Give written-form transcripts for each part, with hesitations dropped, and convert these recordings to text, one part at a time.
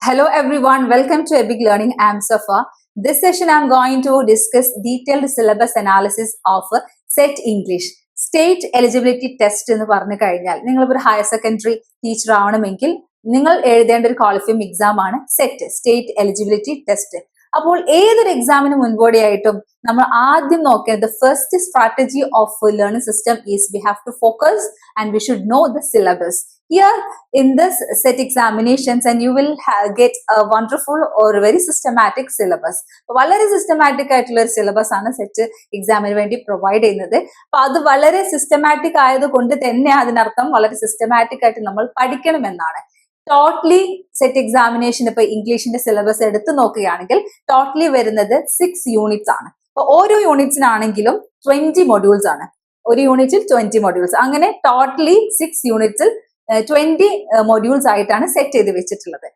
Hello everyone, welcome to Ebik Learning. I'm Safa. This session I'm going to discuss detailed syllabus analysis of set English. State eligibility test എന്ന് പറഞ്ഞു കഴിഞ്ഞാൽ നിങ്ങളിപ്പോൾ higher secondary teacher ആവണമെങ്കിൽ നിങ്ങൾ എഴുതേണ്ട ഒരു qualifying exam ആണ് set state eligibility test. അപ്പോൾ ഏതൊരു എക്സാമിന് മുൻപോടിയായിട്ടും നമ്മൾ ആദ്യം നോക്കേണ്ടത് first strategy of learning system is we have to focus and we should know the syllabus. Here in this set examinations and you will get a wonderful or very systematic syllabus. വളരെ systematic ആയിട്ടുള്ള ഒരു syllabus ആണ് set എക്സാമിന് വേണ്ടി provide ചെയ്യുന്നത്. അപ്പൊ അത് വളരെ സിസ്റ്റമാറ്റിക് ആയതുകൊണ്ട് തന്നെ അതിനർത്ഥം വളരെ സിസ്റ്റമാറ്റിക് ആയിട്ട് നമ്മൾ പഠിക്കണമെന്നാണ്. ടോട്ടലി സെറ്റ് എക്സാമിനേഷൻ ഇപ്പൊ ഇംഗ്ലീഷിന്റെ സിലബസ് എടുത്തു നോക്കുകയാണെങ്കിൽ ടോട്ടലി വരുന്നത് 6 യൂണിറ്റ്സ് ആണ്. അപ്പൊ ഓരോ യൂണിറ്റ്സിനാണെങ്കിലും 20 മൊഡ്യൂൾസ് ആണ്. ഒരു യൂണിറ്റിൽ 20 മൊഡ്യൂൾസ്. അങ്ങനെ ടോട്ടലി 6 യൂണിറ്റ്സിൽ 20 മൊഡ്യൂൾസ് ആയിട്ടാണ് സെറ്റ് ചെയ്ത് വെച്ചിട്ടുള്ളത്.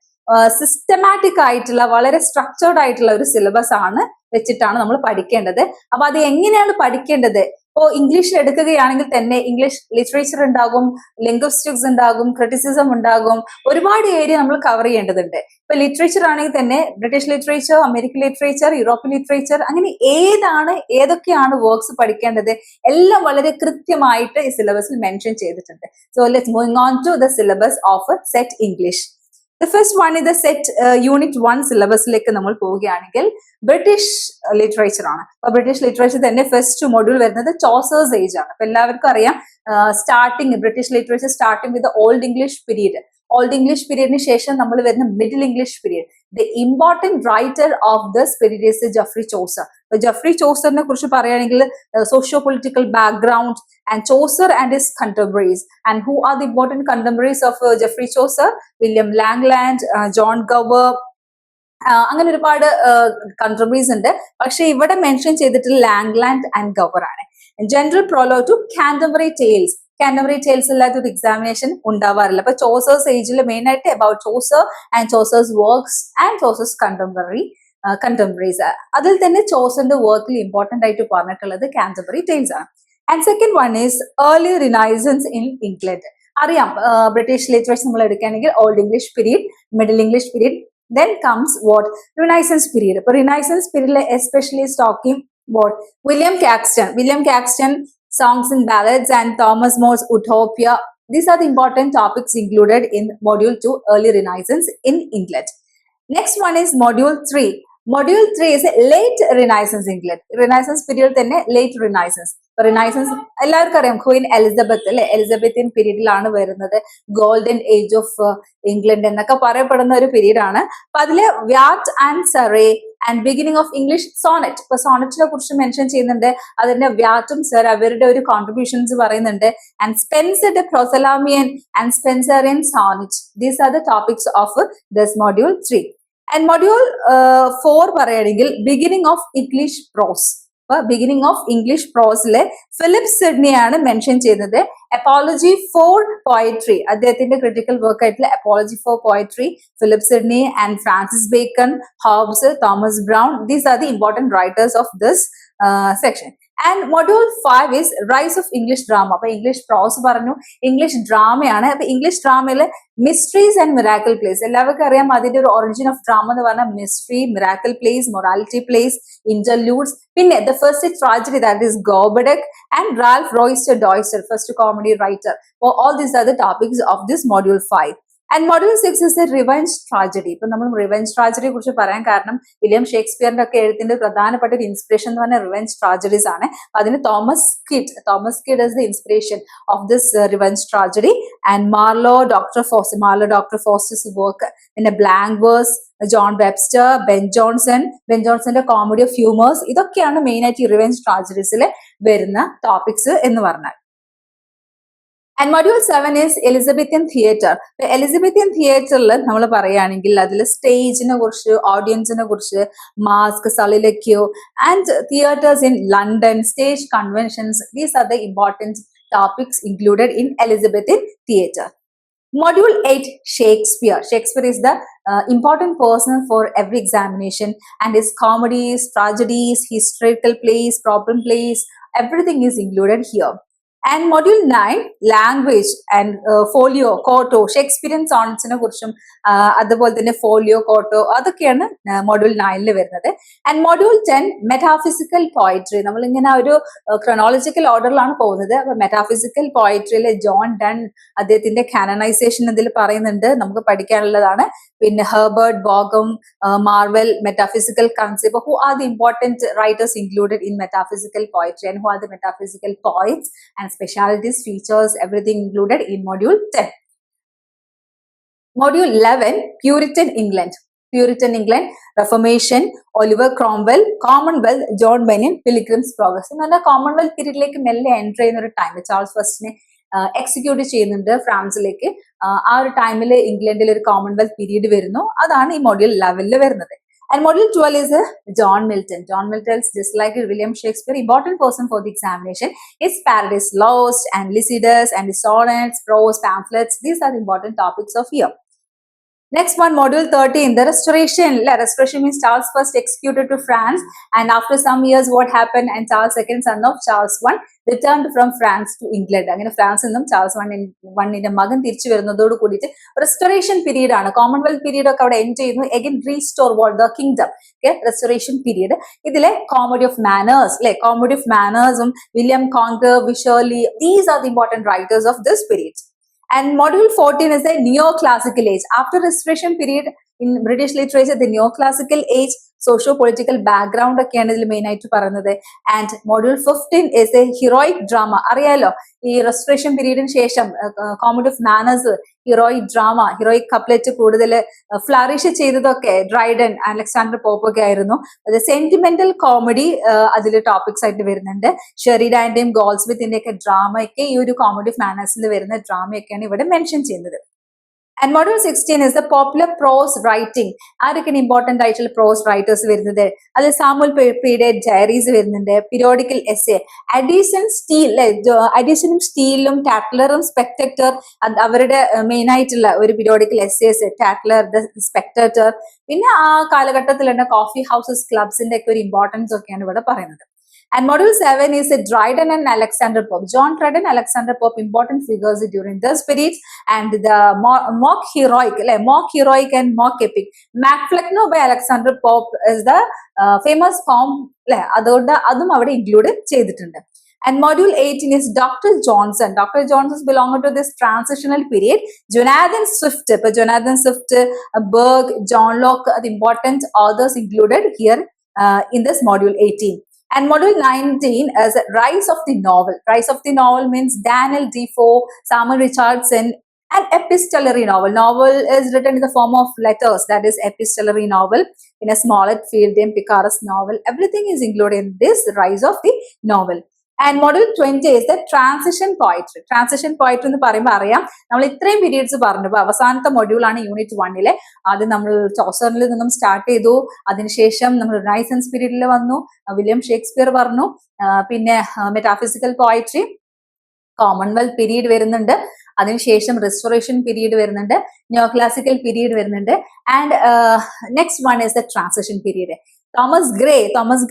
സിസ്റ്റമാറ്റിക് ആയിട്ടുള്ള വളരെ സ്ട്രക്ചേർഡ് ആയിട്ടുള്ള ഒരു സിലബസ് ആണ് വെച്ചിട്ടാണ് നമ്മൾ പഠിക്കേണ്ടത്. അപ്പൊ അത് എങ്ങനെയാണ് പഠിക്കേണ്ടത്? ഇപ്പോ ഇംഗ്ലീഷിൽ എടുക്കുകയാണെങ്കിൽ തന്നെ ഇംഗ്ലീഷ് ലിറ്ററേച്ചർ ഉണ്ടാകും, ലിംഗ്വിസ്റ്റിക്സ് ഉണ്ടാകും, ക്രിറ്റിസിസം ഉണ്ടാകും, ഒരുപാട് ഏരിയ നമ്മൾ കവർ ചെയ്യേണ്ടതുണ്ട്. ഇപ്പൊ ലിറ്ററേച്ചർ ആണെങ്കിൽ തന്നെ British literature, American literature, European literature, അങ്ങനെ ഏതൊക്കെയാണ് വർക്ക്സ് പഠിക്കേണ്ടത് എല്ലാം വളരെ കൃത്യമായിട്ട് ഈ സിലബസിൽ മെൻഷൻ ചെയ്തിട്ടുണ്ട്. So let's moving on to the syllabus of set English. The first one is the set unit 1 സിലബസിലേക്ക് നമ്മൾ പോവുകയാണെങ്കിൽ ബ്രിട്ടീഷ് ലിറ്ററേച്ചർ ആണ്. അപ്പൊ ബ്രിട്ടീഷ് ലിറ്ററേച്ചർ തന്നെ ഫസ്റ്റ് മൊഡ്യൂൾ വരുന്നത് ചോസേഴ്സ് ഏജ് ആണ്. അപ്പൊ എല്ലാവർക്കും അറിയാം British literature starting with Old English period. Old English പീരീഡിന് ശേഷം നമ്മൾ വരുന്ന Middle English period. The important writer of this period is Geoffrey Chaucer. അപ്പൊ ജെഫ്രി ചോസറിനെ കുറിച്ച് പറയുകയാണെങ്കിൽ socio political background and Chaucer and his contemporaries. And who are the important contemporaries of Geoffrey Chaucer? William Langland, John Gower, അങ്ങനെ ഒരുപാട് കൺട്രിബ്യൂട്ടീസ് ഉണ്ട്. പക്ഷെ ഇവിടെ mention ചെയ്തിട്ട് ലാംഗ്ലാൻഡ് ആൻഡ് ഗവർ ആണ്. General prologue to Canterbury tales. Canterbury tales ഇല്ലാത്ത ഒരു examination ഉണ്ടാവാറില്ല. അപ്പൊ ചോസേഴ്സ് ഏജിൽ മെയിൻ ആയിട്ട് about Chaucer and Chaucer's works and Chaucer's contemporaries. അതിൽ തന്നെ ചോസറിന്റെ വർക്കിൽ ഇമ്പോർട്ടന്റ് ആയിട്ട് പറഞ്ഞിട്ടുള്ളത് കാന്റംബറി ടേൽസ് ആണ്. And second one is early Renaissance in England. അറിയാം ബ്രിട്ടീഷ് ലിറ്ററേച്ചർ നമ്മൾ എടുക്കുകയാണെങ്കിൽ old English period, middle English period, then comes what Renaissance period. ഇപ്പൊ Renaissance period especially is talking about William Caxton songs and ballads and Thomas More's Utopia. These are the important topics included in module 2 early Renaissance in England. Next one is module 3. Module 3 is late Renaissance England. Renaissance period തന്നെ late Renaissance. Renaissance എല്ലാവർക്കും അറിയാം Queen Elizabeth അല്ലെ, Elizabethan പീരീഡിലാണ് വരുന്നത്. Golden age of England എന്നൊക്കെ പറയപ്പെടുന്ന ഒരു period ആണ്. അപ്പൊ അതില് Wyatt and Surrey and beginning of English sonnet. ഇപ്പൊ സോണറ്റിനെ കുറിച്ച് മെൻഷൻ ചെയ്യുന്നുണ്ട്. അതിന്റെ വ്യാറ്റും സർ അവരുടെ ഒരു കോൺട്രിബ്യൂഷൻസ് പറയുന്നുണ്ട്. And Spenser Prothalamion and Spenserian sonnet. These are the topics of this module 3. And module 4 പറയുകയാണെങ്കിൽ beginning of English prose. Beginning of English പ്രോസിലെ ഫിലിപ്പ് സിഡ്നിയാണ് മെൻഷൻ ചെയ്യുന്നത്. അപ്പോളജി ഫോർ പോയട്രി, അദ്ദേഹത്തിന്റെ ക്രിട്ടിക്കൽ വർക്ക് ആയിട്ടുള്ള Apology for Poetry, Philip Sidney and Francis Bacon, Hobbes, Thomas Browne. These are the important writers of this section. And module 5 is rise of English drama. അപ്പൊ English പ്രോസ് പറഞ്ഞു, English ഡ്രാമയാണ്. അപ്പൊ English ഡ്രാമയില് mysteries and miracle plays. എല്ലാവർക്കും അറിയാം അതിന്റെ ഒരു origin of drama എന്ന് പറഞ്ഞാൽ mystery, miracle plays, morality plays, interludes. പിന്നെ the first tragedy that is Gorboduc and Ralph Roister Doister, first comedy writer. All these are the topics of this module 5. And module 6 is a revenge tragedy. ഇപ്പൊ നമ്മൾ revenge ട്രാജഡിയെ കുറിച്ച് പറയാൻ കാരണം William ഷേക്സ്പിയറിന്റെ ഒക്കെ എഴുത്തിന്റെ പ്രധാനപ്പെട്ട ഒരു ഇൻസ്പിറേഷൻ എന്ന് പറഞ്ഞാൽ റിവെഞ്ച് ട്രാജഡീസ് ആണ്. അതിന് Thomas Kyd is the inspiration of this revenge tragedy. And Marlowe Doctor Faustus work, പിന്നെ blank verse, John Webster, Ben ജോൺസന്റെ കോമഡി ഓഫ് ഹ്യൂമേഴ്സ്. ഇതൊക്കെയാണ് മെയിൻ ആയിട്ട് ഈ റിവെഞ്ച് ട്രാജഡീസിൽ വരുന്ന ടോപ്പിക്സ് എന്ന് പറഞ്ഞാൽ. And module 7 is Elizabethan theatre. Elizabethan തിയേറ്ററിൽ നമ്മൾ പറയുകയാണെങ്കിൽ അതിൽ സ്റ്റേജിനെ കുറിച്ച്, ഓഡിയൻസിനെ കുറിച്ച്, masque, soliloquy and theatres in London, stage conventions. These are the important topics included in Elizabethan theatre. Module 8, Shakespeare. Shakespeare is the important person for every examination, and his comedies, tragedies, historical plays, problem plays, everything is included here. And module 9 language and folio quarto Shakespearean സോണറ്റ്സിനെ കുറിച്ചും അതുപോലെ തന്നെ folio quarto അതൊക്കെയാണ് module 9 വരുന്നത്. And module 10 metaphysical poetry. നമ്മൾ ഇങ്ങനെ ഒരു chronological ഓർഡറിലാണ് പോകുന്നത്. അപ്പൊ മെറ്റാഫിസിക്കൽ പോയിട്രിയിലെ ജോൺ ഡൺ അദ്ദേഹത്തിന്റെ കാനനൈസേഷൻ ഇതിൽ പറയുന്നുണ്ട്, നമുക്ക് പഠിക്കാനുള്ളതാണ്. പിന്നെ ഹെർബർട്ട് ബോഗം, Marvell, metaphysical concept. Who are the important writers included in metaphysical poetry and who are the metaphysical poets and specialities, features, everything included in module 10. Module 11 Puritan England. Puritan England, Reformation, Oliver Cromwell, Commonwealth, John Bunyan, Pilgrim's Progress. എന്ന് പറഞ്ഞാൽ Commonwealth പീരീഡിലേക്ക് മെല്ലെ enter ചെയ്യുന്ന ഒരു time Charles ഫസ്റ്റിനെ execute ചെയ്യുന്നുണ്ട് ഫ്രാൻസിലേക്ക്. ആ ഒരു ടൈമിൽ ഇംഗ്ലണ്ടിൽ ഒരു കോമൺവെൽത്ത് പീരീഡ് വരുന്നു. അതാണ് ഈ മൊഡ്യൂൾ 11 വരുന്നത്. And module 12 is John Milton. John Milton is just like William Shakespeare, important person for the examination. His Paradise Lost and Lycidas and his sonnets, prose, pamphlets. These are the important topics of here. Next one, module 13, the restoration. Restoration means Charles first executed to France, and after some years what happened, and Charles II, son of Charles I, returned from France to England. അങ്ങനെ ഫ്രാൻസിൽ നിന്നും Charles വണ്ണിന്റെ മകൻ തിരിച്ചു വരുന്നതോട് കൂടിയിട്ട് Restoration period ആണ്. Commonwealth period ഒക്കെ അവിടെ എൻഡ് ചെയ്യുന്നു. Again restore the kingdom. Restoration period. ഇതിലെ comedy of manners, comedy of മാനേഴ്സും William Congreve, Wycherley, these are the important writers of this period. And module 14 is the neoclassical age. After restoration period in British literature, the neoclassical age, socio-political background ഒക്കെയാണ് ഇതിൽ main ആയിട്ട് പറയുന്നത്. And module 15 is a heroic drama. അറിയാലോ, ഈ restoration പീരീഡിന് ശേഷം comedy of manners, heroic drama, heroic couplet കൂടുതൽ flourish ചെയ്തതൊക്കെ Dryden, Alexander pop ഒക്കെ ആയിരുന്നു. അത് സെന്റിമെന്റൽ കോമഡി അതിൽ ടോപ്പിക്സ് ആയിട്ട് വരുന്നുണ്ട്. ഷെറിഡാന്റെയും ഗോൾസ്മിത്തിന്റെ ഒക്കെ ഡ്രാമയൊക്കെ ഈ ഒരു കോമഡി ഓഫ് മാനേഴ്സിൽ വരുന്ന ഡ്രാമയൊക്കെയാണ് ഇവിടെ മെൻഷൻ ചെയ്യുന്നത്. And module 16 is the popular prose writing. ആരൊക്കെയാണ് ഇമ്പോർട്ടന്റ് ആയിട്ടുള്ള പ്രോസ് റൈറ്റേഴ്സ് വരുന്നത്? അത് സാമുവൽ പെപ്പയുടെ ഡയറീസ് വരുന്നുണ്ട്. പീരിയോഡിക്കൽ എസ്സേ, അഡീസൺ സ്റ്റീൽ, അഡീസണും സ്റ്റീലും ടാക്ലറും സ്പെക്ടക്ടർ, അവരുടെ മെയിൻ ആയിട്ടുള്ള ഒരു പീരിയോഡിക്കൽ എസ്സേസ്, ടാക്ലർ, ദ സ്പെക്ടേറ്റർ. പിന്നെ ആ കാലഘട്ടത്തിലുള്ള കോഫി ഹൗസസ്, ക്ലബ്സിന്റെ ഒക്കെ ഒരു ഇമ്പോർട്ടൻസ് ഒക്കെയാണ് ഇവിടെ പറയുന്നത്. And module 7 is Dryden and Alexander Pope. John Dryden, Alexander Pope, important figures during this period. And the mock heroic and mock epic. Macfleckno by Alexander Pope is the famous poem. അതും അവിടെ include ചെയ്തിട്ടുണ്ട്. And module 18 is Dr. Johnson. Dr. Johnson belong to this transitional period. Jonathan Swift, Burke, John Locke, the important authors included here in this module 18. And module 19 is Rise of the Novel. Rise of the Novel means Daniel Defoe, Samuel Richardson, an epistolary novel. Novel is written in the form of letters, that is epistolary novel. In a Smollett, Fielding, Picaris novel, everything is included in this Rise of the Novel. And module 20 is the transition poetry. Transition poetry എന്ന് പറയുമ്പോൾ അറിയാം, നമ്മൾ ഇത്രയും periods പറഞ്ഞു. അവസാനത്തെ മൊഡ്യൂളാണ് unit 1. ആദ്യം നമ്മൾ ചോസറിൽ നിന്നും സ്റ്റാർട്ട് ചെയ്തു. അതിനുശേഷം നമ്മൾ റിനൈസൻസ് പീരീഡിൽ വന്നു, വില്യം ഷേക്സ്പിയർ പറഞ്ഞു. പിന്നെ മെറ്റാഫിസിക്കൽ പോയട്രി, കോമൺവെൽത്ത് പീരീഡ് വരുന്നുണ്ട്. അതിനുശേഷം റെസ്റ്റോറേഷൻ പീരീഡ് വരുന്നുണ്ട്, ന്യൂ ക്ലാസിക്കൽ പീരീഡ് വരുന്നുണ്ട്. And next one is the transition period. Thomas Gray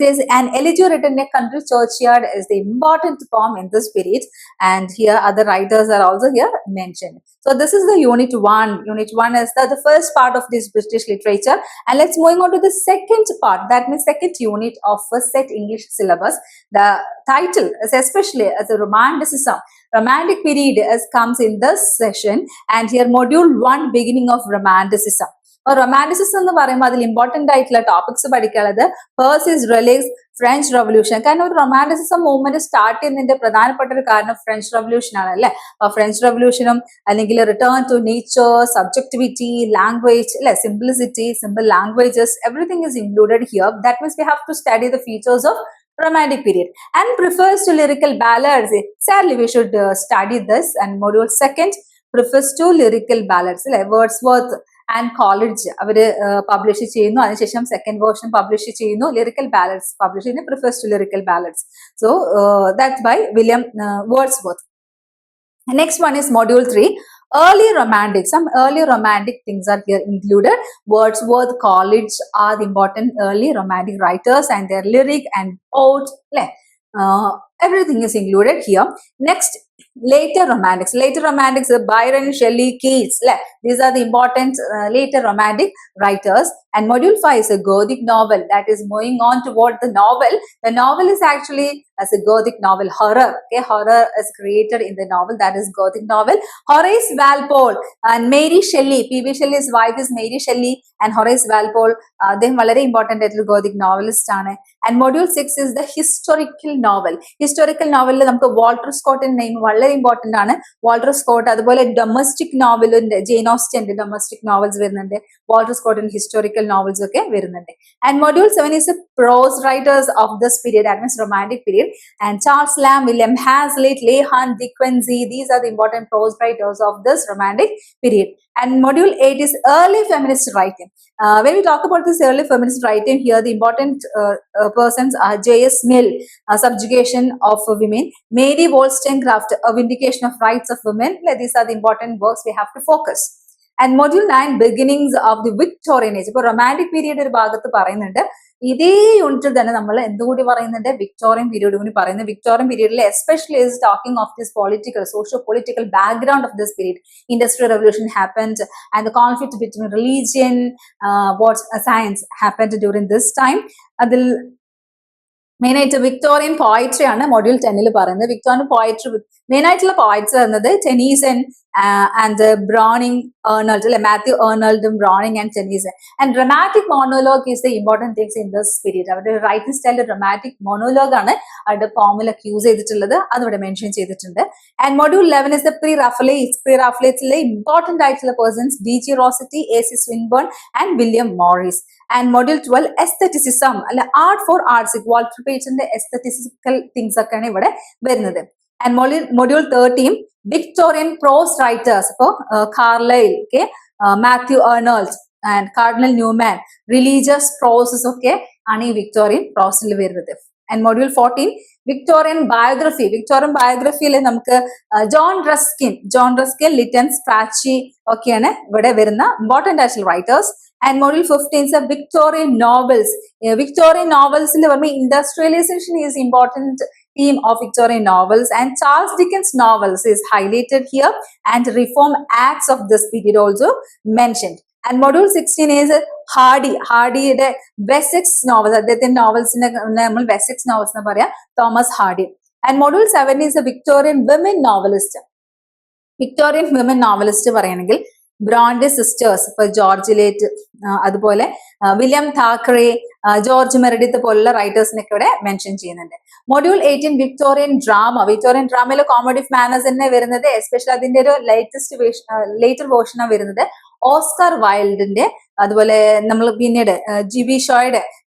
is an elegy written in a country churchyard is the important poem in this period, and here other writers are also here mentioned. So this is the unit 1. Unit 1 is the first part of this British literature, and let's moving on to the second part, that means second unit of first set English syllabus. The title is especially as a romanticism. Romantic period comes in this session, and here module 1 beginning of romanticism. Romanticism എന്ന് പറയുമ്പോൾ അതിൽ important ആയിട്ടുള്ള topics പഠിക്കാനുള്ളത് Persis release, French revolution. കാരണം ഒരു romanticism movement start ചെയ്യുന്നതിന്റെ പ്രധാനപ്പെട്ട ഒരു കാരണം ഫ്രഞ്ച് റവല്യൂഷൻ ആണ് അല്ലെ. ഫ്രഞ്ച് റവല്യൂഷനും അല്ലെങ്കിൽ return to nature, subjectivity, language, simplicity, simple languages, everything is included here. That means we have to study the features of romantic period and prefers to lyrical ballads. Sadly we should study this. And module 2 prefers to lyrical ballads. Wordsworth and Coleridge അവര് publish ചെയ്യുന്നു. അതിനുശേഷം second version publish ചെയ്യുന്നു. Lyrical ballads publish ചെയ്യുന്നു. Preface to lyrical ballads. So that by William Wordsworth. Next one is module 3, early romantic. Some early romantic things are here included. Wordsworth, Coleridge are the important early romantic writers and their lyric and ode. everything is included here. Next, later romantics. Later romantics, Byron, Shelley, Keats. These are the important later romantic writers. And module 5 is a Gothic novel, that is moving on toward the novel. The novel is actually as a Gothic novel, horror. Okay, horror is created in the novel, that is Gothic novel. Horace Walpole and Mary Shelley. P.B. Shelley's wife is Mary Shelley, and Horace Walpole, they are very important Gothic novelist. And module 6 is the historical novel. Historical novel, നമുക്ക് Walter സ്കോട്ടിന്റെ name വളരെ important ആണ്. Walter Scott, അതുപോലെ domestic നോവലുണ്ട്, Jain ഓസ്റ്റന്റെ domestic novels വരുന്നുണ്ട്, Walter സ്കോട്ടിന്റെ historical novels ഒക്കെ വരുന്നുണ്ട്. And module 7 is prose writers of this period, that means romantic period. And Charles Lamb, William Hazlitt, Leigh Hunt, Dick Quincy, these are the important prose writers of this romantic period. And module 8 is early feminist writing. When we talk about this early feminist writing, here the important persons are J.S. Mill, Subjugation of Women, Mary Wollstonecraft, A Vindication of Rights of Women. These are the important works we have to focus. And module 9, beginnings of the Victorian age. ഇപ്പോൾ romantic period ഒരു ഭാഗത്ത് പറയുന്നുണ്ട്. ഇതേ യൂണിറ്റിൽ തന്നെ നമ്മൾ എന്തുകൂടി പറയുന്നുണ്ട്, Victorian period കൂടി പറയുന്നത്. വിക്ടോറിയൻ പീരീഡിൽ especially is talking of this political, socio-political background of this period. Industrial revolution happened and the conflict between religion, what science happened during this time. അതിൽ മെയിൻ ആയിട്ട് വിക്ടോറിയൻ പോയട്രി ആണ് module 10 പറയുന്നത്. Victorian poetry main ആയിട്ടുള്ള poets വരുന്നത് Tennyson and Browning, Arnold അല്ലെ, Matthew ഏർണൾഡും Browning and Tennyson. And dramatic monologue is the important things in this period. അവരുടെ writing സ്റ്റൈലിൽ ഡ്രമാറ്റിക് മോണോലോഗ് ആണ് അവരുടെ ഫോമിലൊക്കെ യൂസ് ചെയ്തിട്ടുള്ളത്, അതിവിടെ മെൻഷൻ ചെയ്തിട്ടുണ്ട്. And module 11 is the pre Raphaelites. Pre റാഫലേറ്റ്സിലെ ഇമ്പോർട്ടന്റ് ആയിട്ടുള്ള persons D.G. Rossetti, A.C. Swinburne and William Morris. And module 12 എസ്തറ്റിസിസം അല്ലെ, ആർട്ട് ഫോർ ആർട്സ്, വാൾട്ടർ പേജിന്റെ എസ്തറ്റിസിക്കൽ തിങ്സ് ഒക്കെയാണ് ഇവിടെ വരുന്നത്. And module 13 Victorian prose writers. ഇപ്പോൾ Carlyle, Matthew Arnold and Cardinal Newman, religious prose ഒക്കെ ആണ് ഈ വിക്ടോറിയൻ പ്രോസിൽ വരുന്നത്. And module 14 Victorian biography. Victorian ബയോഗ്രഫിയിൽ നമുക്ക് ജോൺ റസ്കിൻ, ലിറ്റൻ സ്ട്രാച്ചി ഒക്കെയാണ് ഇവിടെ വരുന്ന ഇമ്പോർട്ടന്റ് ആയിട്ടുള്ള writers. And module 15 Victorian novels. Victorian നോവൽസിൽ പറയുമ്പോൾ industrialization is important theme of Victorian novels, and Charles Dickens novels is highlighted here, and reform acts of this period also mentioned. And module 16 is ഹാർഡിയുടെ Wessex novels. അദ്ദേഹത്തിന്റെ നോവൽസിനെ നമ്മൾ Wessex novels എന്ന് പറയാം, Thomas Hardy. And module 7 is a Victorian women novelist. Victorian women novelist പറയുകയാണെങ്കിൽ Brontë sisters, ഇപ്പൊ George ലേറ്റ്, അതുപോലെ വില്യം താക്കറെ, ജോർജ് മെറിഡിത്ത് പോലുള്ള റൈറ്റേഴ്സിനൊക്കെ ഇവിടെ മെൻഷൻ ചെയ്യുന്നുണ്ട്. Module 18 Victorian drama. വിക്ടോറിയൻ ഡ്രാമയിലെ കോമഡി ഓഫ് മാനേഴ്സ് തന്നെ വരുന്നത്, എസ്പെഷ്യലി അതിന്റെ ഒരു ലേറ്റർ വേർഷനാണ് വരുന്നത് ഓസ്കാർ വൈൽഡിന്റെ. അതുപോലെ നമ്മൾ പിന്നീട് GB ഷോയുടെ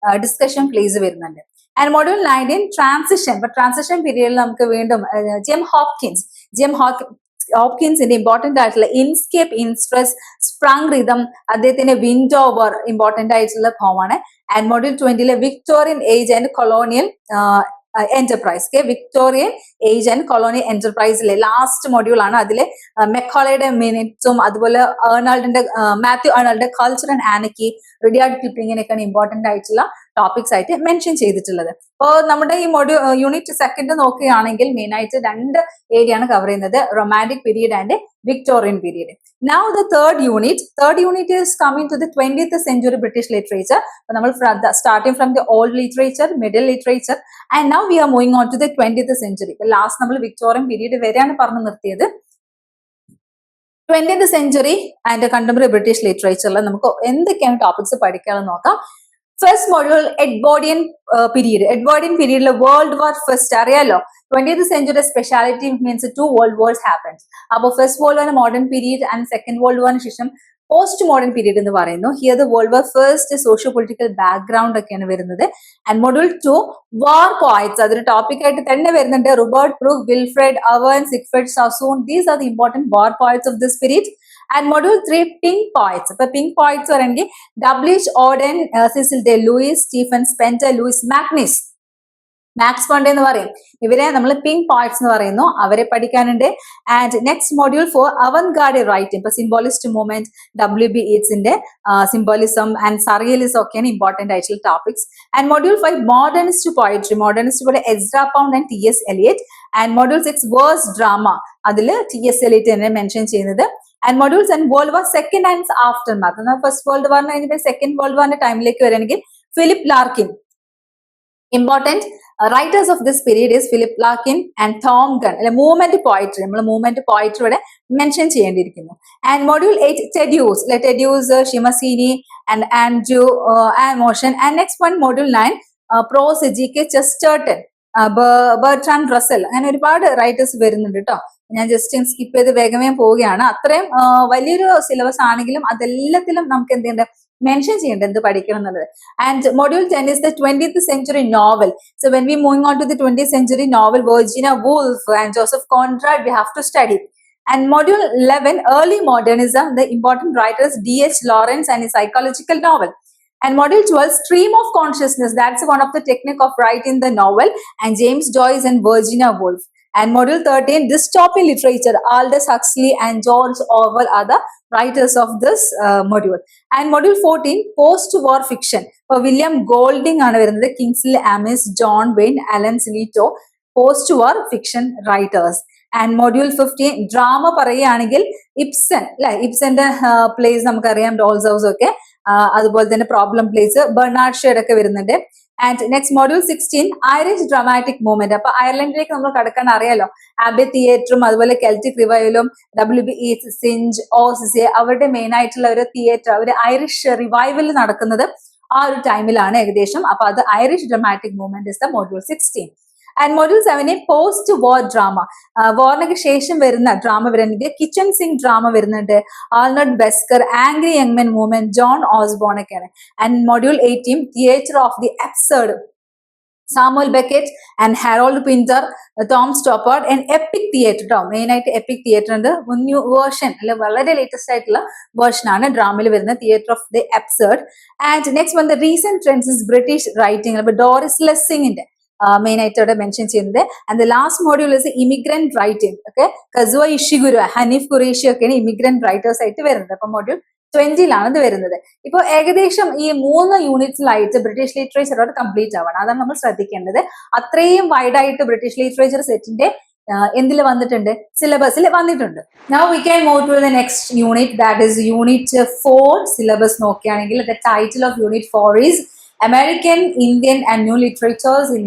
ഡിസ്കഷൻ പ്ലേസ് വരുന്നുണ്ട്. And module 19 transition. ഇപ്പൊ ട്രാൻസിഷൻ പീരീഡിൽ നമുക്ക് വീണ്ടും ഹോപ്കിൻസിന്റെ ഇമ്പോർട്ടന്റ് ആയിട്ടുള്ള ഇൻസ്കേപ്പ് ഇൻസ്ട്രസ് സ്പ്രങ് റിതം, അദ്ദേഹത്തിന്റെ വിൻഡ് ഓവർ ഇമ്പോർട്ടന്റ് ആയിട്ടുള്ള ഫോമാണ്. And module 20 Victorian age and colonial enterprise. Victorian age and colonial എന്റർപ്രൈസിലെ ലാസ്റ്റ് മൊഡ്യൂൾ ആണ്. അതിലെ മെക്കോളയുടെ മിനിറ്റ്സും അതുപോലെ മാത്യു ഏർണൾഡിന്റെ കൾച്ചർ ആൻഡ് ആനക്കി, റിഡിയാർഡ് കിപ്ലിങ്ങിനൊക്കെയാണ് ഇമ്പോർട്ടന്റ് ആയിട്ടുള്ള ടോപ്പിക്സ് ആയിട്ട് മെൻഷൻ ചെയ്തിട്ടുള്ളത്. അപ്പോൾ നമ്മുടെ ഈ യൂണിറ്റ് സെക്കൻഡ് നോക്കുകയാണെങ്കിൽ മെയിൻ ആയിട്ട് 2 ഏരിയ ആണ് കവർ ചെയ്യുന്നത്, romantic period and Victorian period. Now the third unit is coming to the 20th century British literature. So നമ്മൾ starting from the old literature, middle literature, and now we are moving on to the 20th century. Last നമ്മൾ Victorian period വരെയാണ് പറഞ്ഞു നിർത്തിയത്. 20th century and contemporary British literature നമുക്ക് എന്തൊക്കെയാണ് topics പഠിക്കാമെന്ന് നോക്കാം. First module Edwardian period. Edwardian പീരീഡിൽ world war first അറിയാലോ. 20th century speciality means 2 world wars happens. അപ്പോൾ first world war modern period and second world വാറിന് ശേഷം പോസ്റ്റ് മോഡേൺ പീരീഡ് എന്ന് പറയുന്നു. Here the world war first socio political background ഒക്കെയാണ് വരുന്നത്. And module 2 war poets. അതൊരു topic ആയിട്ട് തന്നെ വരുന്നുണ്ട്. Robert Brooke, Wilfred Owen, Siegfried Sassoon, these are the important war poets of this period. And module 3 pink poets. ഇപ്പൊ pink poets പറയുമെങ്കിൽ W.H. Auden, Cecil Day Lewis, Stephen Spender, Louis MacNeice. MacSpaunday എന്ന് പറയും. ഇവരെ നമ്മൾ pink poets എന്ന് പറയുന്നു. അവരെ പഠിക്കാനുണ്ട്. And next module four avant garde writing. ഇപ്പൊ സിംബോളിസ്റ്റ് മൂവ്മെന്റ്, WB ഈറ്റ്സിന്റെ സിംബോളിസം ആൻഡ് സറിയലിസം ഒക്കെയാണ് ഇമ്പോർട്ടന്റ് ആയിട്ടുള്ള topics. And module 5 modernist poetry. Modernist പോലെ Ezra Pound and TS Eliot. And module 6 verse drama. അതിൽ TS എലിയറ്റ് തന്നെ മെൻഷൻ ചെയ്യുന്നത്. And modules and world war second and aftermath. First world വാറിന് കഴിഞ്ഞിട്ട് second world വാറിന്റെ ടൈമിലേക്ക് വരികയാണെങ്കിൽ Philip Larkin. Important writers of this period is Philip Larkin and Tom Gunn. അല്ലെ movement poetry. നമ്മൾ movement poetry ഇവിടെ mention ചെയ്യേണ്ടിയിരിക്കുന്നു. And module 8 Ted Hughes. Ted Hughes, Seamus Heaney and Andrew Motion. And next one module 9 prose, GK, Chesterton, Bertrand Russell. അങ്ങനെ ഒരുപാട് writers വരുന്നുണ്ട് കേട്ടോ. ഞാൻ just skip ചെയ്ത് വേഗമേ പോവുകയാണ്. അത്രയും വലിയൊരു സിലബസ് ആണെങ്കിലും അതെല്ലാത്തിലും നമുക്ക് എന്ത് ചെയ്യേണ്ടത്, മെൻഷൻ ചെയ്യേണ്ടത് എന്ത് പഠിക്കണം എന്നുള്ളത്. And module 10 is the 20th century novel. So when we moving on to the 20th century novel, Virginia Woolf and Joseph Conrad we have to study. And module 11 early modernism, the important writers D.H. Lawrence and his psychological novel. And module 12 stream of consciousness, that's one of the technique of writing the novel, and James Joyce and Virginia Woolf. And module 13 dystopian literature, Aldous Huxley and George Orwell are the writers of this module. And module 14 post-war fiction, for William Golding ആണ് വരുന്നത്, Kingsley Amis, John Wayne, Alan Sillito, post-war fiction writers. And module 15 drama പറയുകയാണെങ്കിൽ Ibsen അല്ലെ, ഇബ്സന്റെ place നമുക്കറിയാം, dolls house ഒക്കെ, അതുപോലെ തന്നെ problem place, Bernard shade ഒക്കെ വരുന്നുണ്ട്. And next module 16 Irish dramatic movement. അപ്പൊ അയർലൻഡിലേക്ക് നമ്മൾ കടക്കാൻ അറിയാലോ, ആബെ തിയേറ്ററും അതുപോലെ കെൽറ്റിക് റിവൈവലും WB ഈറ്റ്സ്, സിഞ്ച്, OCC അവരുടെ മെയിൻ ആയിട്ടുള്ള ഒരു തിയേറ്റർ, ഒരു ഐറിഷ് റിവൈവൽ നടക്കുന്നത് ആ ഒരു ടൈമിലാണ് ഏകദേശം. അപ്പൊ അത് Irish dramatic movement is the module 16. And module 7 post war drama, വാറിനൊക്കെ ശേഷം വരുന്ന ഡ്രാമ വരുന്നുണ്ട്. കിച്ചൺ സിംഗ് ഡ്രാമ വരുന്നുണ്ട്, ആൾനട്ട് ബെസ്കർ, ആംഗ്രി യങ്മെൻ മൂവ്മെന്റ്, ജോൺ ഓസ്ബോൺ ഒക്കെയാണ്. And module 18 theatre of the absurd, Samuel Beckett and Harold Pinter, Tom Stoppard and epic theatre കേട്ടോ. Main ആയിട്ട് epic theatre ഉണ്ട്, ന്യൂ വേർഷൻ അല്ലെ, വളരെ latest ആയിട്ടുള്ള version ആണ് ഡ്രാമയിൽ വരുന്നത്, theatre of the absurd. And next one the recent trends is British writing. അപ്പൊ ഡോറിസ് ലെസ്സിങ്ങിന്റെ മെയിൻ ആയിട്ട് അവിടെ മെൻഷൻ ചെയ്യുന്നത്. And the last module is immigrant writing. Okay, Kazuo Ishiguro, Hanif Kureishi ഒക്കെയാണ് ഇമിഗ്രന്റ് റൈറ്റേഴ്സ് ആയിട്ട് വരുന്നത്. അപ്പൊ മോഡ്യൂൾ 20 ഇത് വരുന്നത്. ഇപ്പൊ ഏകദേശം ഈ 3 യൂണിറ്റ്സിലായിട്ട് ബ്രിട്ടീഷ് ലിറ്ററേച്ചർ അവിടെ കംപ്ലീറ്റ് ആവണം. അതാണ് നമ്മൾ ശ്രദ്ധിക്കേണ്ടത്. അത്രയും വൈഡ് ആയിട്ട് ബ്രിട്ടീഷ് ലിറ്ററേച്ചർ സെറ്റിന്റെ എന്തിൽ വന്നിട്ടുണ്ട്, സിലബസിൽ വന്നിട്ടുണ്ട്. Now we can move to the next unit, that is unit 4. Syllabus നോക്കുകയാണെങ്കിൽ the title of unit 4 is American, Indian and New Literatures in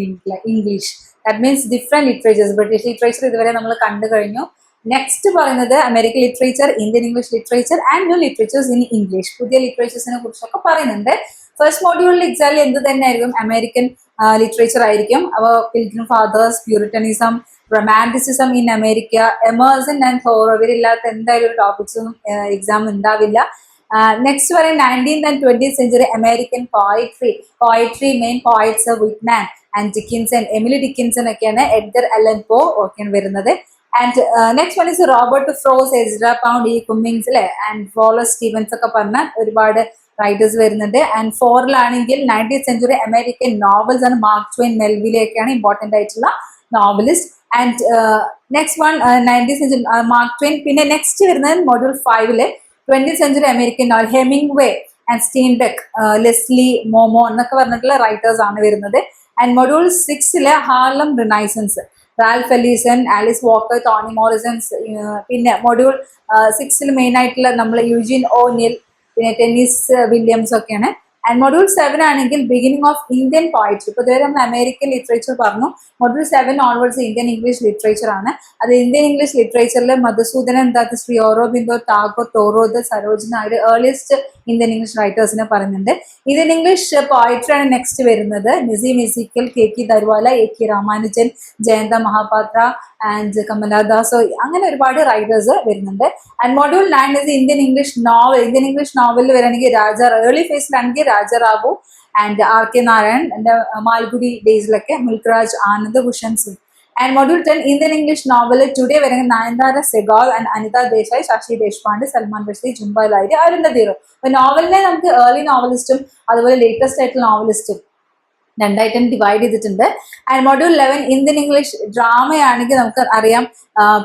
English. That means different literatures. British literature ഇതുവരെ നമ്മൾ കണ്ടു കഴിഞ്ഞു. നെക്സ്റ്റ് പറയുന്നത് American literature, Indian English literature and new literatures in English. പുതിയ ലിറ്ററേച്ചേഴ്സിനെ കുറിച്ചൊക്കെ പറയുന്നുണ്ട്. First മോഡ്യൂളിൽ എക്സാക്ട്ലി എന്ത് തന്നെ ആയിരിക്കും, അമേരിക്കൻ ലിറ്ററേച്ചർ ആയിരിക്കും. അപ്പോൾ Pilgrim Fathers, Puritanism, romanticism in America, Emerson and Thoreau, ഇവരില്ലാത്ത എന്തായാലും ഒരു ടോപ്പിക്സും എക്സാം ഉണ്ടാവില്ല. നെക്സ്റ്റ് പറയാൻ 19th and 20th century American poetry main poets Whitman and Dickinson, Emily Dickinson ഒക്കെയാണ്, എഡ്ഗർ അലൻ പോ ഒക്കെയാണ് വരുന്നത്. And next one is Robert Frost, Ezra Pound, E Cummings അല്ലെ, and Wallace Stevens ഒക്കെ പറഞ്ഞ ഒരുപാട് writers വരുന്നുണ്ട്. And 4ലാണെങ്കിൽ 19th century American novels ആണ്, മാർക്ക് ട്വെയിൻ, മെൽവിലെയൊക്കെയാണ് ഇമ്പോർട്ടന്റ് ആയിട്ടുള്ള novelist. And next one 19th century Mark Twain. പിന്നെ നെക്സ്റ്റ് വരുന്നത് module 5 20th century American novel, Hemingway and Steinbeck, Leslie മോമോ എന്നൊക്കെ പറഞ്ഞിട്ടുള്ള റൈറ്റേഴ്സ് ആണ് വരുന്നത്. And module 6 Harlem Renaissance, Ralph Ellison, Alice Walker, Toni Morrisons. പിന്നെ മൊഡ്യൂൾ 6 മെയിൻ ആയിട്ടുള്ള നമ്മൾ യൂജിൻ ഓനിൽ, പിന്നെ ടെന്നീസ് വില്യംസ് ഒക്കെയാണ്. ആൻഡ് മൊഡ്യൂൾ 7 ആണെങ്കിൽ ബിഗിനിങ് ഓഫ് ഇന്ത്യൻ പോയിട്രി. ഇപ്പൊ ഇതുവരെ നമ്മൾ അമേരിക്കൻ ലിറ്ററേച്ചർ പറഞ്ഞു. Module 7 onwards Indian English literature ആണ്. അത് ഇന്ത്യൻ ഇംഗ്ലീഷ് ലിറ്ററേച്ചറിൽ മധുസൂദനൻ ദത്ത്, ശ്രീ ഓറോബിന്ദോ, ടാഗോർ, തോറോദ്, സരോജന ആയിട്ട് ഏർലിയസ്റ്റ് ഇന്ത്യൻ ഇംഗ്ലീഷ് റൈറ്റേഴ്സിനെ പറയുന്നുണ്ട്. ഇന്ത്യൻ ഇംഗ്ലീഷ് പോയിട്രി ആണ് നെക്സ്റ്റ് വരുന്നത്. Nissim Ezekiel, KK Daruwalla, AK Ramanujan, Jayanta Mahapatra and Kamala Das, അങ്ങനെ ഒരുപാട് റൈറ്റേഴ്സ് വരുന്നുണ്ട്. And module 9 is Indian English novel. Indian English നോവലിൽ വരികയാണെങ്കിൽ ഏർലി ഫേസിലാണെങ്കിൽ രാജാറാവു ആൻഡ് RK നാരായൺ, മാൽഗുഡി ഡേയ്സിലൊക്കെ Mulk Raj, Anand Bhushan Singh. And module 10 Indian English novel today വരുന്നത് നയൻതാര സെഗാൾ ആൻഡ് അനിത ദേശായ്, ശശി ദേശ്പാണ്ഡെ, സൽമാൻ റഷ്ദി, ജുംബ ലാഹിരി, അരുന്ധതി റോയ്. അപ്പൊ നോവലിനെ നമുക്ക് ഏർലി നോവലിസ്റ്റും അതുപോലെ ലേറ്റസ്റ്റ് ആയിട്ടുള്ള നോവലിസ്റ്റും രണ്ടായിട്ടും ഡിവൈഡ് ചെയ്തിട്ടുണ്ട്. ആൻഡ് മൊഡ്യൂൾ 11 ഇന്ത്യൻ ഇംഗ്ലീഷ് ഡ്രാമയാണെങ്കിൽ നമുക്ക് അറിയാം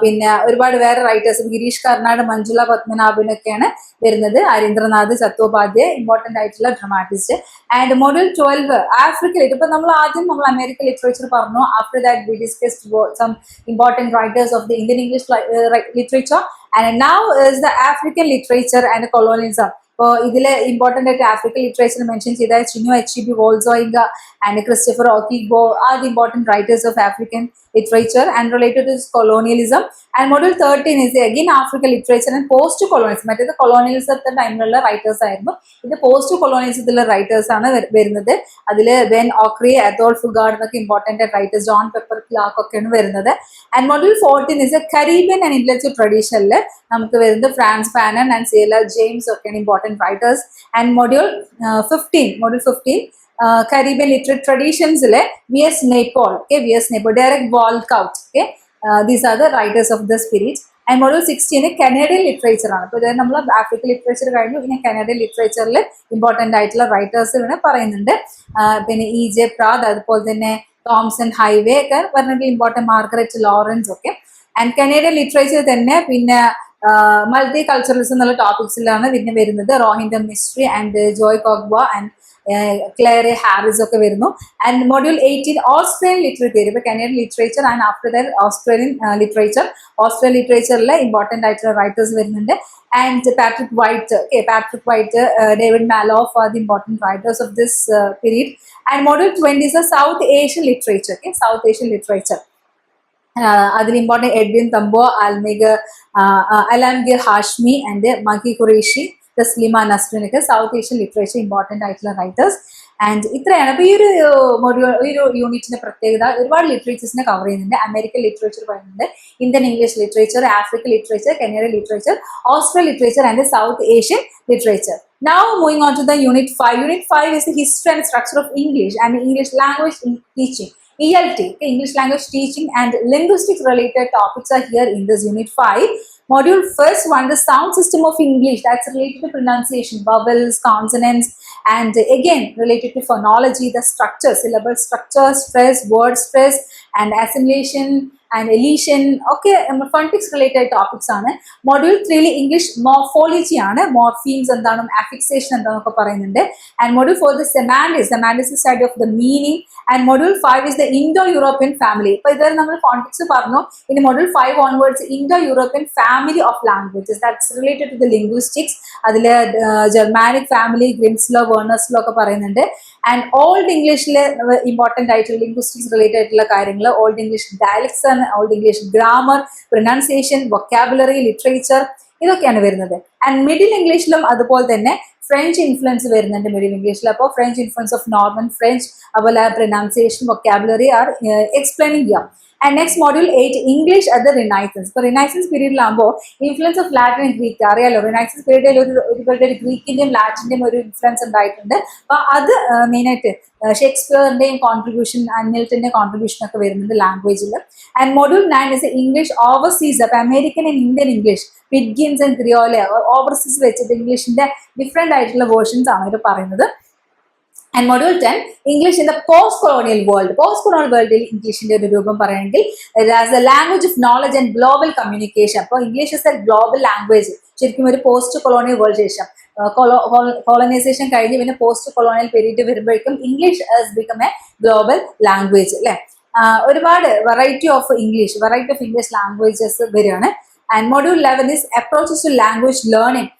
പിന്നെ ഒരുപാട് വേറെ റൈറ്റേഴ്സ് ഗിരീഷ് കർണാട്, മഞ്ജുള പത്മനാഭനൊക്കെയാണ് വരുന്നത്. ഹരീന്ദ്രനാഥ് ചത്തോപാധ്യായ ഇമ്പോർട്ടന്റ് ആയിട്ടുള്ള ഡ്രമാറ്റിസ്റ്റ്. ആൻഡ് മൊഡ്യൂൾ 12 ആഫ്രിക്കൻ ഇപ്പൊ നമ്മൾ ആദ്യം അമേരിക്കൻ ലിറ്ററേച്ചർ പറഞ്ഞു. After that we discussed some important writers of the Indian English literature. And now is the African literature and colonialism. അപ്പോൾ ഇതിലെ ഇമ്പോർട്ടന്റ് ആയിട്ട് ആഫ്രിക്കൻ ലിറ്ററേച്ചർ മെൻഷൻ ചെയ്ത Chinua Achebe Wole Soyinka and Christopher Okigbo are the important writers of African literature and related to colonialism. And module 13 is again African literature and post colonialism. മറ്റേത് കൊളോണിയലിസത്തെ ടൈമിലുള്ള writers ആയിരുന്നു. ഇത് post കൊളോണിയലിസത്തിലുള്ള writers ആണ് വരുന്നത്. അതിൽ Ben ഓക്രി, Athol Fugard എന്നൊക്കെ important writers, John Pepper Clark ഒക്കെയാണ് വരുന്നത്. And module 14 is Caribbean and intellectual ട്രഡീഷനിൽ നമുക്ക് വരുന്നത് ഫ്രാൻസ് ഫാനൻ ആൻഡ് സേലർ ജെയിംസ് ഒക്കെയാണ് important writers. And module 15 Caribbean literary traditions V.S. Naipaul, okay, V.S. Naipaul, Derek Walcott, okay, these are the writers of this period. And module 16 Canadian literature ആണ്. അപ്പോൾ നമ്മൾ African literature കഴിഞ്ഞു, പിന്നെ Canadian ലിറ്ററേച്ചറിൽ important ആയിട്ടുള്ള writers ഇവിടെ പറയുന്നുണ്ട്. പിന്നെ E.J. പ്രാദ്, അതുപോലെ തന്നെ തോംസൺ ഹൈവേ ഒക്കെ പറഞ്ഞിട്ട് ഇമ്പോർട്ടൻ്റ് മാർഗരറ്റ് ലോറൻസ് ഒക്കെ. ആൻഡ് കനേഡിയൻ ലിറ്ററേച്ചർ തന്നെ പിന്നെ മൾട്ടി കൾച്ചറലിസം എന്നുള്ള ടോപ്പിക്സിലാണ് പിന്നെ വരുന്നത്. Rohinton Mistry and Joy Kogawa and Claire Harris ഒക്കെ വരുന്നു. And module 18 Australian literary theory. ഇപ്പൊ Canadian literature and after that Australian literature. Australian ലിറ്ററേച്ചറിലെ ഇമ്പോർട്ടന്റ് ആയിട്ടുള്ള റൈറ്റേഴ്സ് വരുന്നുണ്ട്. And Patrick White, David Malouf are the important writers of this period. And module 20 is South Asian literature. South Asian literature അതിൽ important Edwin Thumboo, Alamgir Hashmi and Mahi Qureshi, Taslima Nasrin ഒക്കെ South Asian literature important ആയിട്ടുള്ള writers. And ഇത്രയാണ്. അപ്പോൾ ഈ ഒരു യൂണിറ്റിന്റെ പ്രത്യേകത ഒരുപാട് ലിറ്ററേച്ചേഴ്സിനെ കവർ ചെയ്യുന്നുണ്ട്. അമേരിക്കൻ ലിറ്ററേച്ചർ പറയുന്നുണ്ട്, Indian English literature, African literature, Canadian literature, Australian literature and South Asian literature. Now moving on to the unit 5. Unit 5 is the history and structure of English and English language teaching. ELT, English language teaching and linguistics related topics are here in this unit 5. Module first one, the sound system of English, that's related to pronunciation, vowels, consonants, and again related to phonology, the structure, syllable structure, stress, word stress, and assimilation and elision. Okay, phonetics related topics ആണ്. Module 3 English morphology ആണ്. Morphemes എന്താണ്, affixation എന്താണെന്നൊക്കെ പറയുന്നുണ്ട്. And module 4 the semantics is study of the meaning. And module 5 is the Indo-European family. ഇപ്പോൾ ഇതുവരെ നമ്മൾ phonetics പറഞ്ഞു. ഇനി module 5 onwards Indo-European family of languages, that's related to the linguistics. അതിൽ ജർമാനിക് ഫാമിലി, ഗ്രിംസ്ലോ, വേർണേഴ്സ്ലോ ഒക്കെ പറയുന്നുണ്ട്. ആൻഡ് ഓൾഡ് ഇംഗ്ലീഷിലെ important ആയിട്ടുള്ള ലിംഗ്വിസ്റ്റിക്സ് റിലേറ്റഡ് ആയിട്ടുള്ള കാര്യങ്ങൾ, ഓൾഡ് ഇംഗ്ലീഷ് ഡയലക്ട്സ് ആണ്, old English grammar, pronunciation, vocabulary, literature, ഇതൊക്കെയാണ് വരുന്നത്. ആൻഡ് മിഡിൽ ഇംഗ്ലീഷിലും അതുപോലെ തന്നെ ഫ്രഞ്ച് ഇൻഫ്ലുവൻസ് വരുന്നുണ്ട് മിഡിൽ ഇംഗ്ലീഷിൽ. അപ്പോൾ French influence of Norman French, അതുപോലെ പ്രൊനൗൺസിയേഷൻ, വൊക്കാബുലറി ആർ എക്സ്പ്ലെയിനിങ് ചെയ്യാം. And next module 8 English at the Renaissance. ഇപ്പോൾ റിനൈസൻസ് പീരീഡിലാകുമ്പോൾ influence of Latin and Greek അറിയാലോ. റിനൈസൻസ് പീരീഡിൽ ഒരു ഗ്രീക്കിന്റെയും ലാറ്റിന്റെയും ഒരു ഇൻഫ്ലുവൻസ് ഉണ്ടായിട്ടുണ്ട്. അപ്പോൾ അത് മെയിനായിട്ട് ഷേക്സ്പിയറിന്റെയും കോൺട്രിബ്യൂഷൻ, മിൽട്ടന്റെയും കോൺട്രിബ്യൂഷൻ ഒക്കെ വരുന്നുണ്ട് ലാംഗ്വേജിൽ. And module 9 is English overseas. അപ്പോൾ American and Indian English, pidgins and creole, overseas വെച്ചിട്ട് ഇംഗ്ലീഷിന്റെ ഡിഫറെന്റ് ആയിട്ടുള്ള വേർഷൻസ് ആണ് ഇത് പറയുന്നത്. And module 10 English in the post colonial world. Post colonial വേൾഡിൽ ഇംഗ്ലീഷിന്റെ ഒരു രൂപം പറയുകയാണെങ്കിൽ as a language of knowledge and global communication. അപ്പോൾ English is a global language. ശരിക്കും ഒരു പോസ്റ്റ് കൊളോണിയൽ വേൾഡ് ശേഷം കോളനൈസേഷൻ കഴിഞ്ഞ് പിന്നെ പോസ്റ്റ് കൊളോണിയൽ പീരീഡ് വരുമ്പോഴേക്കും English has become a global language അല്ലെ. ഒരുപാട് വെറൈറ്റി ഓഫ് ഇംഗ്ലീഷ് ലാംഗ്വേജസ് വരികയാണ്. And module 11 is approaches to language learning.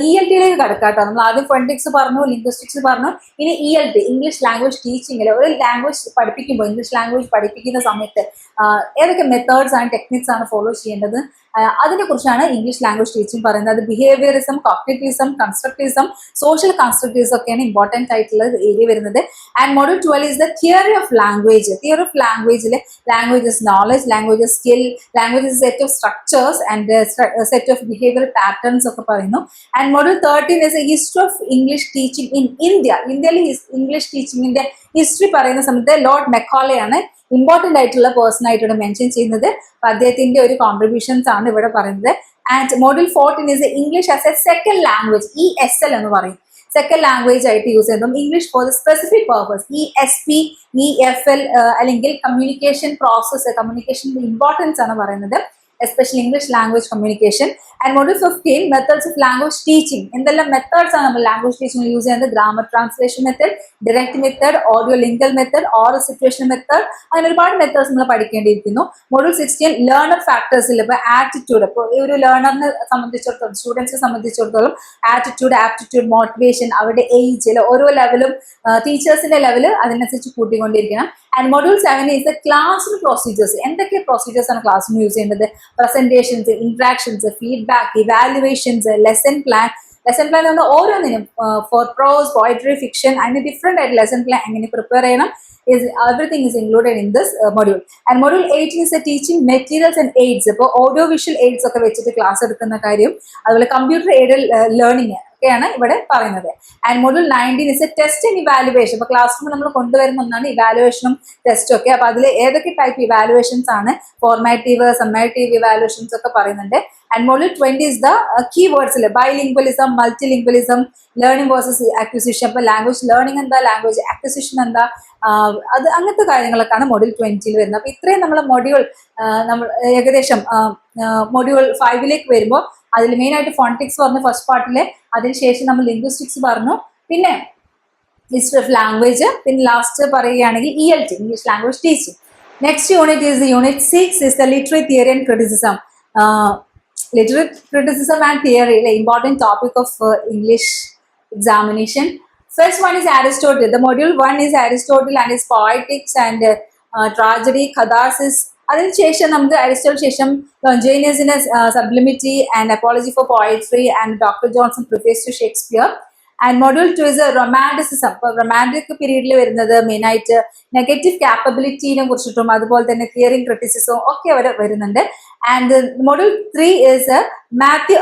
ELT-യിലേക്ക് കടക്കാട്ടോ. നമ്മൾ ആദ്യം ഫോണറ്റിക്സ് പറഞ്ഞു, ലിംഗ്വിസ്റ്റിക്സ് പറഞ്ഞു, ഇനി ELT ഇംഗ്ലീഷ് ലാംഗ്വേജ് ടീച്ചിങ്ങിൽ ഒരു ലാംഗ്വേജ് പഠിപ്പിക്കുമ്പോൾ, ഇംഗ്ലീഷ് ലാംഗ്വേജ് പഠിപ്പിക്കുന്ന സമയത്ത് ഏതൊക്കെ മെത്തേഡ്സ് ആണ്, ടെക്നിക്സ് ആണ് ഫോളോ ചെയ്യേണ്ടത്, അതിനെ കുറിച്ചാണ് ഇംഗ്ലീഷ് ലാംഗ്വേജ് ടീച്ചിങ് പറയുന്നത്. അത് behaviourism, cognitivism, constructivism, social constructivism ഒക്കെയാണ് ഇമ്പോർട്ടൻറ്റ് ആയിട്ടുള്ള ഏരിയ വരുന്നത്. And module 12 is the theory of language. Theory of ലാംഗ്വേജിൽ language is knowledge, language is skill, language is set of structures and set of behaviour patterns ഒക്കെ പറയുന്നു. And module 13 is a history of English teaching in India. ഇന്ത്യയിൽ English ടീച്ചിങ്ങിന്റെ history പറയുന്ന സമയത്ത് Lord Macaulay ആണ് important ആയിട്ടുള്ള person ആയിട്ട് ഇവിടെ മെൻഷൻ ചെയ്യുന്നത്. അദ്ദേഹത്തിന്റെ ഒരു കോൺട്രിബ്യൂഷൻസ് ആണ് ഇവിടെ പറയുന്നത്. And module 14 is English as a second language, ESL എന്ന് പറയും. സെക്കൻഡ് ലാംഗ്വേജ് ആയിട്ട് യൂസ് ചെയ്യുന്നതും English for the specific purpose ESP EFL അല്ലെങ്കിൽ കമ്മ്യൂണിക്കേഷൻ പ്രോസസ്സ് കമ്മ്യൂണിക്കേഷൻ്റെ ഇമ്പോർട്ടൻസ് ആണ് പറയുന്നത് especially English language communication and module 15 methods of language teaching എന്തെല്ലാം methods ആണ് നമ്മൾ ലാംഗ്വേജ് ടീച്ചിങ് യൂസ് ചെയ്യുന്നത് grammar translation method direct method audio lingual method oral situation method അങ്ങനെ ഒരുപാട് മെത്തേഡ്സ് നമ്മൾ പഠിക്കേണ്ടിയിരിക്കുന്നു മൊഡ്യൂൾ 16 ലേണർ ഫാക്ടേഴ്സിൽ ഇപ്പോൾ ആറ്റിറ്റ്യൂഡ് ഇപ്പോൾ ഈ ഒരു ലേണറിനെ സംബന്ധിച്ചിടത്തോളം സ്റ്റുഡൻസിനെ സംബന്ധിച്ചിടത്തോളം ആറ്റിറ്റ്യൂഡ് ആപ്റ്റിറ്റ്യൂഡ് മോട്ടിവേഷൻ അവരുടെ ഏജ് ഓരോ ലെവലും ടീച്ചേഴ്സിന്റെ ലെവൽ അതിനനുസരിച്ച് കൂട്ടിക്കൊണ്ടിരിക്കണം and module 7 is classroom procedures എന്തൊക്കെ പ്രൊസീജിയേഴ്സ് ആണ് ക്ലാസ് റൂം യൂസ് ചെയ്യേണ്ടത് presentations interactions feedback evaluations lesson plan എന്ന് പറഞ്ഞാൽ ഓരോന്നിനും ഫോർ പ്രോസ് പോയട്രി ഫിക്ഷൻ അതിന് ഡിഫറെന്റ് ആയിട്ട് ലെസൺ പ്ലാൻ എങ്ങനെ പ്രിപ്പയർ ചെയ്യണം everything is included in this module and module 18 is a teaching materials and aids ഇപ്പോൾ audio visual AIDS ഒക്കെ വെച്ചിട്ട് ക്ലാസ് എടുക്കുന്ന കാര്യം അതുപോലെ കമ്പ്യൂട്ടർ എയ്ഡഡ് ലേണിംഗ് ഒക്കെയാണ് ഇവിടെ പറയുന്നത് and module 19 is A test and evaluation ഇപ്പോൾ ക്ലാസ് റൂമിൽ നമ്മൾ കൊണ്ടുവരുന്ന ഒന്നാണ് ഇവാലുവേഷനും ടെസ്റ്റും ഒക്കെ അപ്പോൾ അതിൽ ഏതൊക്കെ ടൈപ്പ് ഇവാലുവേഷൻസ് ആണ് ഫോർമാറ്റീവ് സമ്മേറ്റീവ് ഇവാലുവേഷൻസ് ഒക്കെ പറയുന്നുണ്ട് ആൻഡ് മൊഡ്യൂൾ 20 ഇസ് ദ കീവേഡ്സിൽ bilingualism multilingualism learning versus acquisition അപ്പോൾ ലാംഗ്വേജ് ലേണിംഗ് എന്താ ലാംഗ്വേജ് അക്വിസിഷൻ എന്താ അത് അങ്ങനത്തെ കാര്യങ്ങളൊക്കെയാണ് മൊഡ്യൂൾ 20 വരുന്നത് അപ്പോൾ ഇത്രയും നമ്മൾ മൊഡ്യൂൾ നമ്മൾ ഏകദേശം മൊഡ്യൂൾ 5 വരുമ്പോൾ അതിൽ മെയിൻ ആയിട്ട് ഫോണിറ്റിക്സ് പറഞ്ഞു ഫസ്റ്റ് പാർട്ടിൽ അതിനുശേഷം നമ്മൾ ലിംഗ്വിസ്റ്റിക്സ് പറഞ്ഞു പിന്നെ ഹിസ്റ്ററി ഓഫ് ലാംഗ്വേജ് പിന്നെ ലാസ്റ്റ് പറയുകയാണെങ്കിൽ ELT English language teaching next unit is unit 6 is the literary theory and criticism literary criticism and theory like important topic of English examination. First one is Aristotle. The module 1 is Aristotle and his poetics and tragedy catharsis അതിനുശേഷം നമുക്ക് Aristotle ശേഷം ലോഞ്ചേനിയസിന്റെ sublimity and apology for poetry and doctor Johnson preface to Shakespeare and module 2 is romanticism ഇപ്പോൾ romantic പീരീഡിൽ വരുന്നത് മെയിനായിട്ട് negative കാപ്പബിലിറ്റിനെ കുറിച്ചിട്ടും അതുപോലെ തന്നെ തിയറിയും ക്രിറ്റിസിസവും ഒക്കെ അവർ വരുന്നുണ്ട് ആൻഡ് മൊഡ്യൂൾ 3 ഇസ് മാത്യു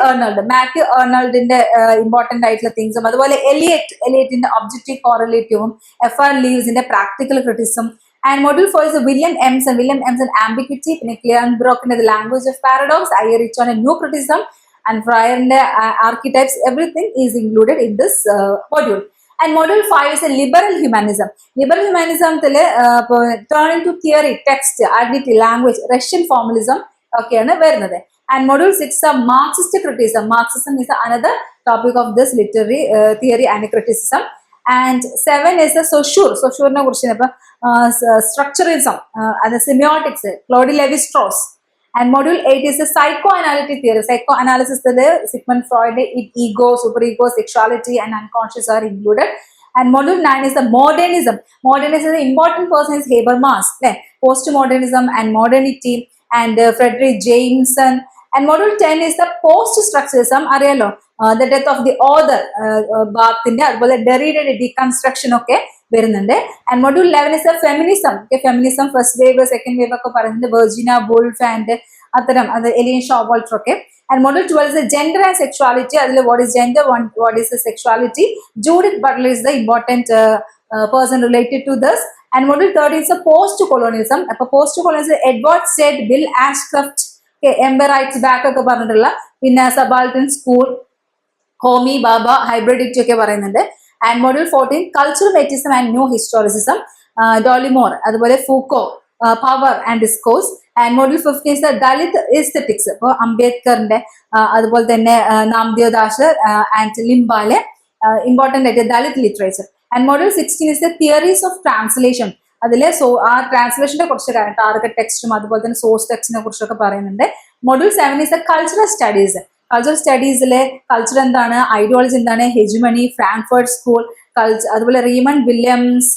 ഏർണോൾഡിന്റെ ഇമ്പോർട്ടന്റ് ആയിട്ടുള്ള തിങ്സും അതുപോലെ എലിയറ്റിന്റെ ഒബ്ജക്റ്റീവ് കോറിലേറ്റീവും FR ലീവ്സിന്റെ practical criticism and module 4 is William Emerson ambiguity പിന്നെ ക്ലിയർബ്രോക്കിന്റെ the language of paradox Richoon and new criticism and Freyr's archetypes everything is included in this module and module 5 is a liberal humanism ത്തിൽ turn into theory text identity language Russian formalism ഒക്കെയാണ് വരുന്നത് and module 6 is Marxist criticism is another topic of this literary theory and criticism and 7 is the sociurനെ കുറിച്ച് structuralism and the semiotics Claude Lévi-Strauss and module 8 is the psychoanalytic theory psychoanalysis Sigmund Freud ego superego sexuality and unconscious are included and module 9 is the modernism the important person is Habermas postmodernism and modernity and Frederick Jameson and module 10 is the post-structuralism അറിയാലോ the death of the author ബാത്തിന്റെ അതുപോലെ ഡെറിഡയുടെ deconstruction ഒക്കെ വരുന്നുണ്ട് and module 11 is the feminism first wave second wave ഒക്കെ പറയുന്നത് Virginia wolf and അത്തരം അത് എലിയൻ ഷോവോൾട്ടർ ഒക്കെ and module 12 is the gender and sexuality അതിൽ what is gender what is the sexuality Judith Butler is the important person related to this and module 13 is the post colonialism അപ്പോൾ post colonialism Edward Said Bill Ashcroft empire writes back ഒക്കെ പറഞ്ഞിട്ടുള്ള പിന്നെ subaltern school Homi Bhabha hybridity ഒക്കെ പറയുന്നുണ്ട് and module 14 cultural materialism and new historicism Dollimore അതുപോലെ Foucault power and discourse and module 15 is the Dalit aesthetics ഇപ്പോൾ അംബേദ്കറിന്റെ അതുപോലെ തന്നെ നാംദേവ് ദാസ് ആൻഡ് ലിംബാലെ ഇമ്പോർട്ടൻ്റ് ആയിട്ട് Dalit literature and module 16 is the theories of translation അതിലെ ആ ട്രാൻസ്ലേഷനെ കുറിച്ച് ടാർഗറ്റ് ടെക്സ്റ്റും അതുപോലെ തന്നെ സോഴ്സ് ടെക്സ്റ്റിനെ കുറിച്ചൊക്കെ പറയുന്നുണ്ട് module 7 is the cultural studies സ്റ്റഡീസിലെ കൾച്ചർ എന്താണ് ഐഡിയോളജി എന്താണ് ഹെജുമണി ഫ്രാങ്ക്ഫർട്ട് സ്കൂൾ അതുപോലെ റീമണ്ട് വില്യംസ്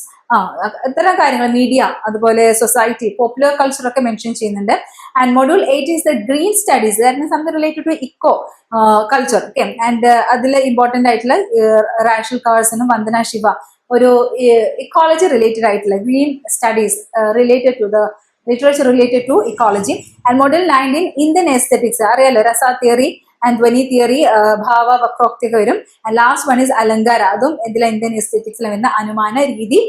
ഇത്തരം കാര്യങ്ങൾ മീഡിയ അതുപോലെ സൊസൈറ്റി പോപ്പുലർ കൾച്ചർ ഒക്കെ മെൻഷൻ ചെയ്യുന്നുണ്ട് and module 8 is the green studies something related to eco culture okay and അതിൽ ഇമ്പോർട്ടൻ്റ് ആയിട്ടുള്ള റാഷൽ കാഴ്സനും വന്ദന ശിവ ഒരു ഇക്കോളജി റിലേറ്റഡ് ആയിട്ടുള്ള green studies related to the literature related to ecology and module 19 Indian aesthetics അറിയാലോ rasa theory and Dhwani theory ഭാവ വക്രോക്തി ഒക്കെ വരും last one is അലങ്കാര അതും ഇതിലെ ഇന്ത്യൻ എസ്തെറ്റിക്സിൽ വരുന്ന അനുമാന രീതി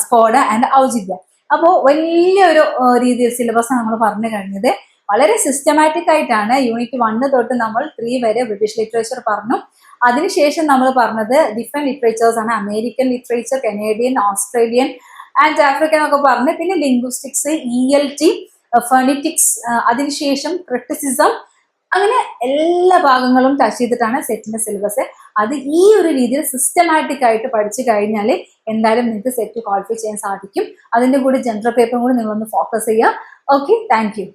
സ്കോഡ ആൻഡ് ഔചിത്യം അപ്പോൾ വലിയൊരു രീതിയിൽ സിലബസ് നമ്മൾ പറഞ്ഞു കഴിഞ്ഞത് വളരെ സിസ്റ്റമാറ്റിക് ആയിട്ടാണ് യൂണിറ്റ് 1 തൊട്ട് നമ്മൾ 3 വരെ ബ്രിട്ടീഷ് ലിറ്ററേച്ചർ പറഞ്ഞു. അതിനുശേഷം നമ്മൾ പറഞ്ഞത് ഡിഫറെന്റ് ലിറ്ററേച്ചേഴ്സ് ആണ്. American literature, Canadian, Australian and African ഒക്കെ പറഞ്ഞ്, പിന്നെ ലിംഗ്വിസ്റ്റിക്സ്, ELT, ഫണിറ്റിക്സ്, അതിനുശേഷം ക്രിറ്റിസിസം, അങ്ങനെ എല്ലാ ഭാഗങ്ങളും ടച്ച് ചെയ്തിട്ടാണ് സെറ്റിന്റെ സിലബസ്. അത് ഈ ഒരു രീതിയിൽ സിസ്റ്റമാറ്റിക് ആയിട്ട് പഠിച്ചു കഴിഞ്ഞാൽ എന്തായാലും നിങ്ങൾക്ക് സെറ്റ് ക്വാളിഫൈ ചെയ്യാൻ സാധിക്കും. അതിന്റെ കൂടെ ജനറൽ പേപ്പറും കൂടി നിങ്ങളൊന്ന് ഫോക്കസ് ചെയ്യുക. Okay, thank you.